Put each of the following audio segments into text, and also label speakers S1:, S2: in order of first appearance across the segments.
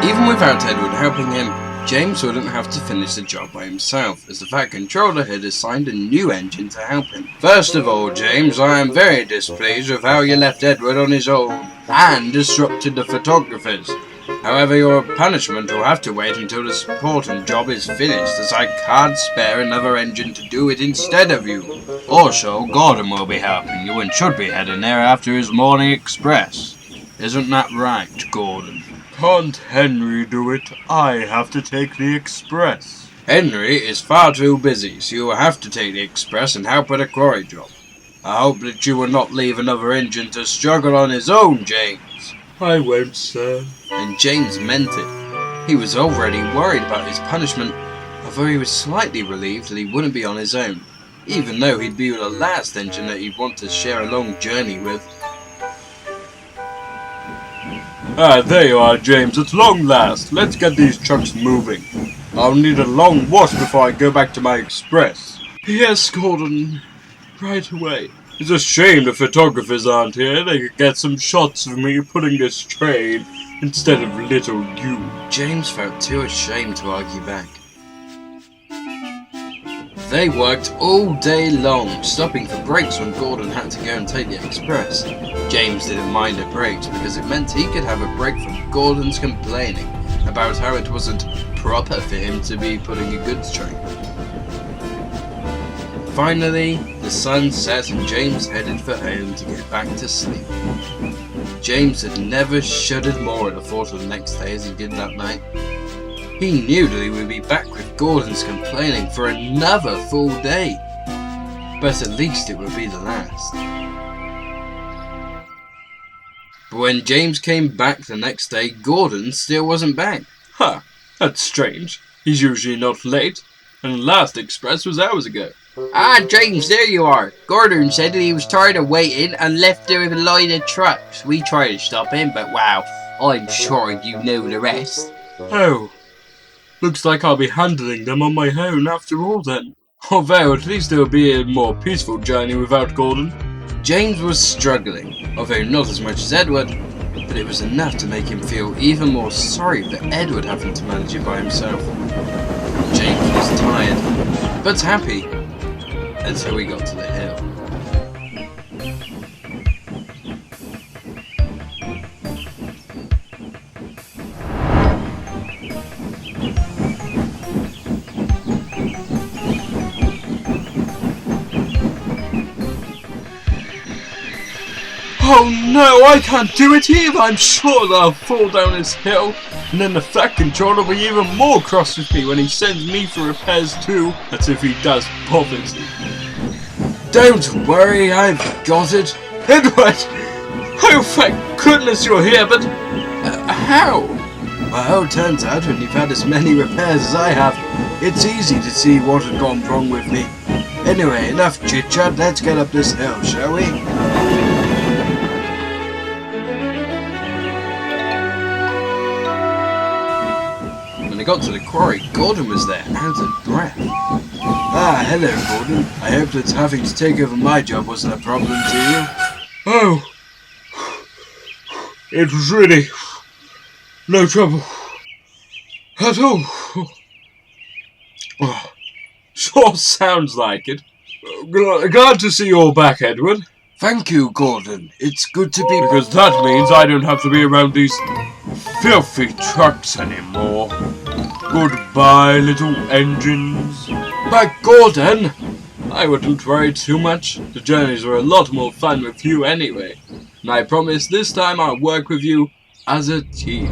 S1: Even without Edward helping him, James wouldn't have to finish the job by himself, as the Fat Controller had assigned a new engine to help him. First of all, James, I am very displeased with how you left Edward on his own and disrupted the photographers. However, your punishment will have to wait until the important job is finished, as I can't spare another engine to do it instead of you. Also, Gordon will be helping you and should be heading there after his morning express. Isn't that right, Gordon?
S2: Can't Henry do it? I have to take the express.
S1: Henry is far too busy, so you will have to take the express and help with the quarry job. I hope that you will not leave another engine to struggle on his own, James.
S2: I won't, sir.
S1: And James meant it. He was already worried about his punishment, although he was slightly relieved that he wouldn't be on his own, even though he'd be the last engine that he'd want to share a long journey with.
S2: Ah, there you are, James, at long last. Let's get these trucks moving. I'll need a long wash before I go back to my express.
S1: Yes, Gordon. Right away.
S2: It's a shame the photographers aren't here. They could get some shots of me putting this train instead of little you.
S1: James felt too ashamed to argue back. They worked all day long, stopping for breaks when Gordon had to go and take the express. James didn't mind the breaks because it meant he could have a break from Gordon's complaining about how it wasn't proper for him to be putting a goods train. Finally, the sun set and James headed for home to get back to sleep. James had never shuddered more at the thought of the next day as he did that night. He knew that he would be back with Gordon's complaining for another full day, but at least it would be the last. But when James came back the next day, Gordon still wasn't back.
S2: Huh, that's strange. He's usually not late, and the last express was hours ago.
S3: Ah, James, there you are. Gordon said that he was tired of waiting and left there with a line of trucks. We tried to stop him, but wow, I'm sure you know the rest.
S2: Oh, looks like I'll be handling them on my own after all then. Although at least it'll be a more peaceful journey without Gordon.
S1: James was struggling, although not as much as Edward, but it was enough to make him feel even more sorry for Edward having to manage it by himself. James was tired, but happy, until we got to the hill.
S2: Oh no, I can't do it either. I'm sure that I'll fall down this hill. And then the Fat Controller will be even more cross with me when he sends me for repairs too. That's if he does bother to.
S1: Don't worry, I've got it.
S2: Edward! Oh, thank goodness you're here, but how?
S1: Well, turns out when you've had as many repairs as I have, it's easy to see what had gone wrong with me. Anyway, enough chit-chat, let's get up this hill, shall we? When I got to the quarry, Gordon was there, out of breath. Ah, hello, Gordon. I hope that having to take over my job wasn't a problem to you.
S2: Oh, it was really no trouble at all. Oh, sure sounds like it. Glad to see you're back, Edward.
S1: Thank you, Gordon. It's good to be...
S2: Because that means I don't have to be around these filthy trucks anymore. Goodbye, little engines.
S1: But Gordon!
S2: I wouldn't worry too much. The journeys were a lot more fun with you anyway. And I promise this time I'll work with you as a team.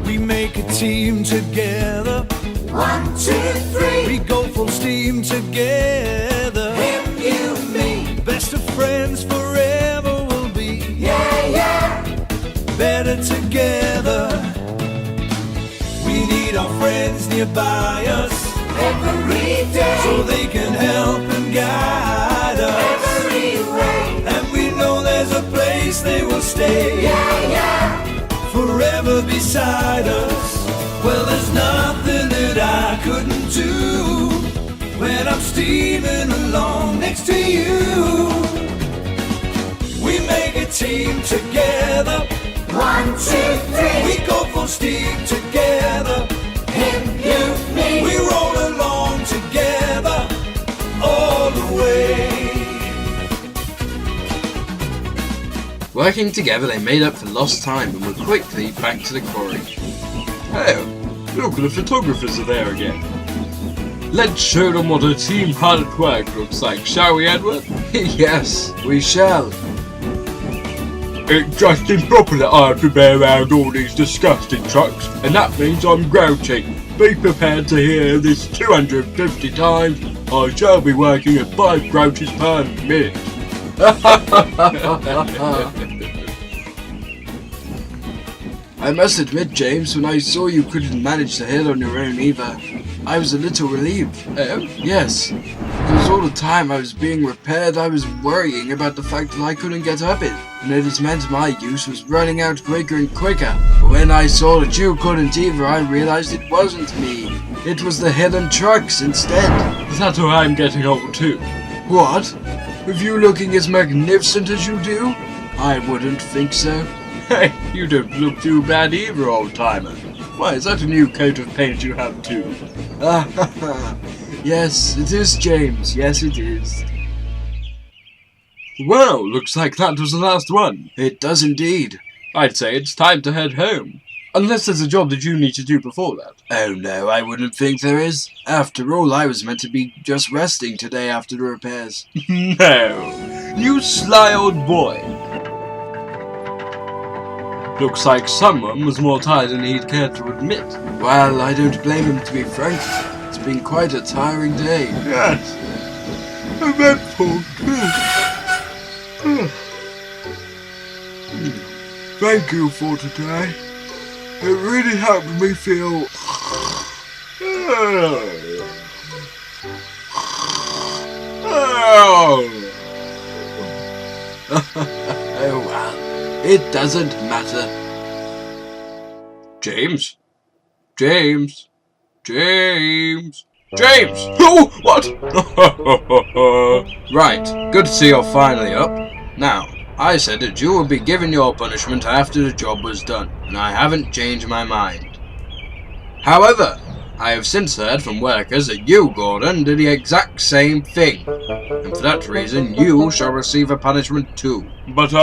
S4: We make a team together. 1, 2, 3. We go full steam together. Him, you, me. Best of friends forever we'll be. Yeah, yeah. Better together. We need our friends nearby us every day, so they can help and guide us every way. And we know there's a place they will stay. Yeah, yeah. Forever beside us. Well, there's nothing that I couldn't do when I'm steaming along next to you. We make a team together. 1, 2, 3. We go full steam together. Him, you, me. We roll along together all the way.
S1: Working together, they made up for lost time and were quickly back to the quarry.
S2: Hey, look, the photographers are there again. Let's show them what a team hard work looks like, shall we, Edward?
S1: Yes, we shall.
S2: It's just improper that I have to bear around all these disgusting trucks, and that means I'm grouchy. Be prepared to hear this 250 times. I shall be working at 5 grouches per minute.
S1: I must admit, James, when I saw you couldn't manage the hill on your own either, I was a little relieved. Yes, because all the time I was being repaired, I was worrying about the fact that I couldn't get up it, and it has meant my use was running out quicker and quicker. But when I saw that you couldn't either, I realized it wasn't me. It was the hill and trucks instead.
S2: That's why I'm getting old too.
S1: What? With you looking as magnificent as you do? I wouldn't think so.
S2: Hey, you don't look too bad either, old-timer. Why, is that a new coat of paint you have too?
S1: Yes, it is, James. Yes, it is.
S2: Well, looks like that was the last one.
S1: It does indeed.
S2: I'd say it's time to head home. Unless there's a job that you need to do before that.
S1: Oh no, I wouldn't think there is. After all, I was meant to be just resting today after the repairs.
S2: No, you sly old boy. Looks like someone was more tired than he'd care to admit.
S1: Well, I don't blame him, to be frank. It's been quite a tiring day.
S2: Yes, eventful too.
S1: Thank you for today. It really helped me feel... Oh well, it doesn't matter.
S2: James? James? James? James! Oh, what?
S1: Right, good to see you're finally up. Now, I said that you would be given your punishment after the job was done, and I haven't changed my mind. However, I have since heard from workers that you, Gordon, did the exact same thing, and for that reason you shall receive a punishment too.
S2: But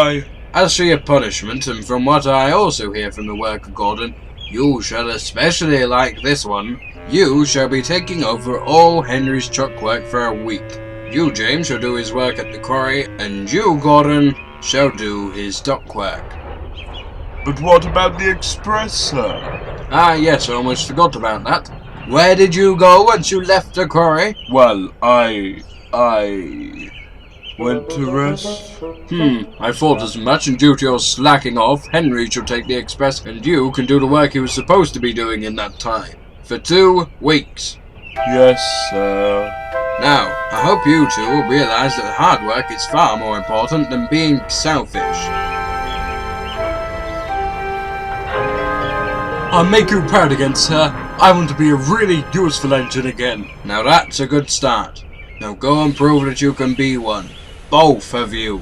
S1: As for your punishment, and from what I also hear from the worker, Gordon, you shall especially like this one. You shall be taking over all Henry's truck work for a week. You, James, shall do his work at the quarry, and you, Gordon, shall do his dock work.
S2: But what about the express, sir?
S1: Ah, yes, I almost forgot about that. Where did you go once you left the quarry?
S2: Well, I went to rest.
S1: I thought as much, and due to your slacking off, Henry shall take the express, and you can do the work he was supposed to be doing in that time. For 2 weeks.
S2: Yes, sir.
S1: Now, I hope you two will realize that hard work is far more important than being selfish.
S2: I'll make you proud again, sir. I want to be a really useful engine again.
S1: Now that's a good start. Now go and prove that you can be one. Both of you.